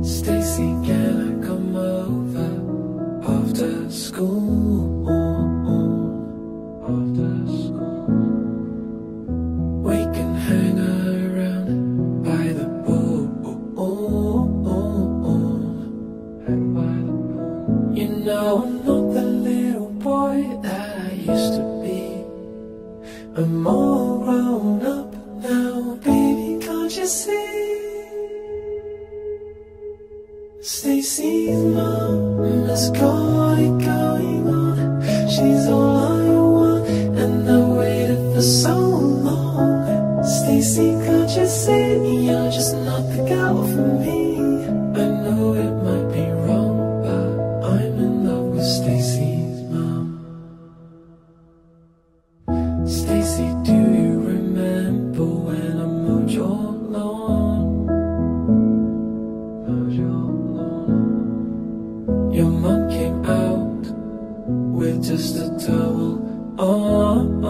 Stacy, can I come over after school? After school, we can hang around by the pool. Hang by the pool. You know I'm not the little boy that I used to be. I'm all grown up now, baby, can't you see? Stacy's mom has got it going on. She's all I want, and I waited for so long. Stacy, can't you see you're just not the girl for me? I know it might be wrong, but I'm in love with Stacy's mom. Stacy, do you remember when I mowed your lawn? Mowed your lawn. Your mom came out with just a towel on.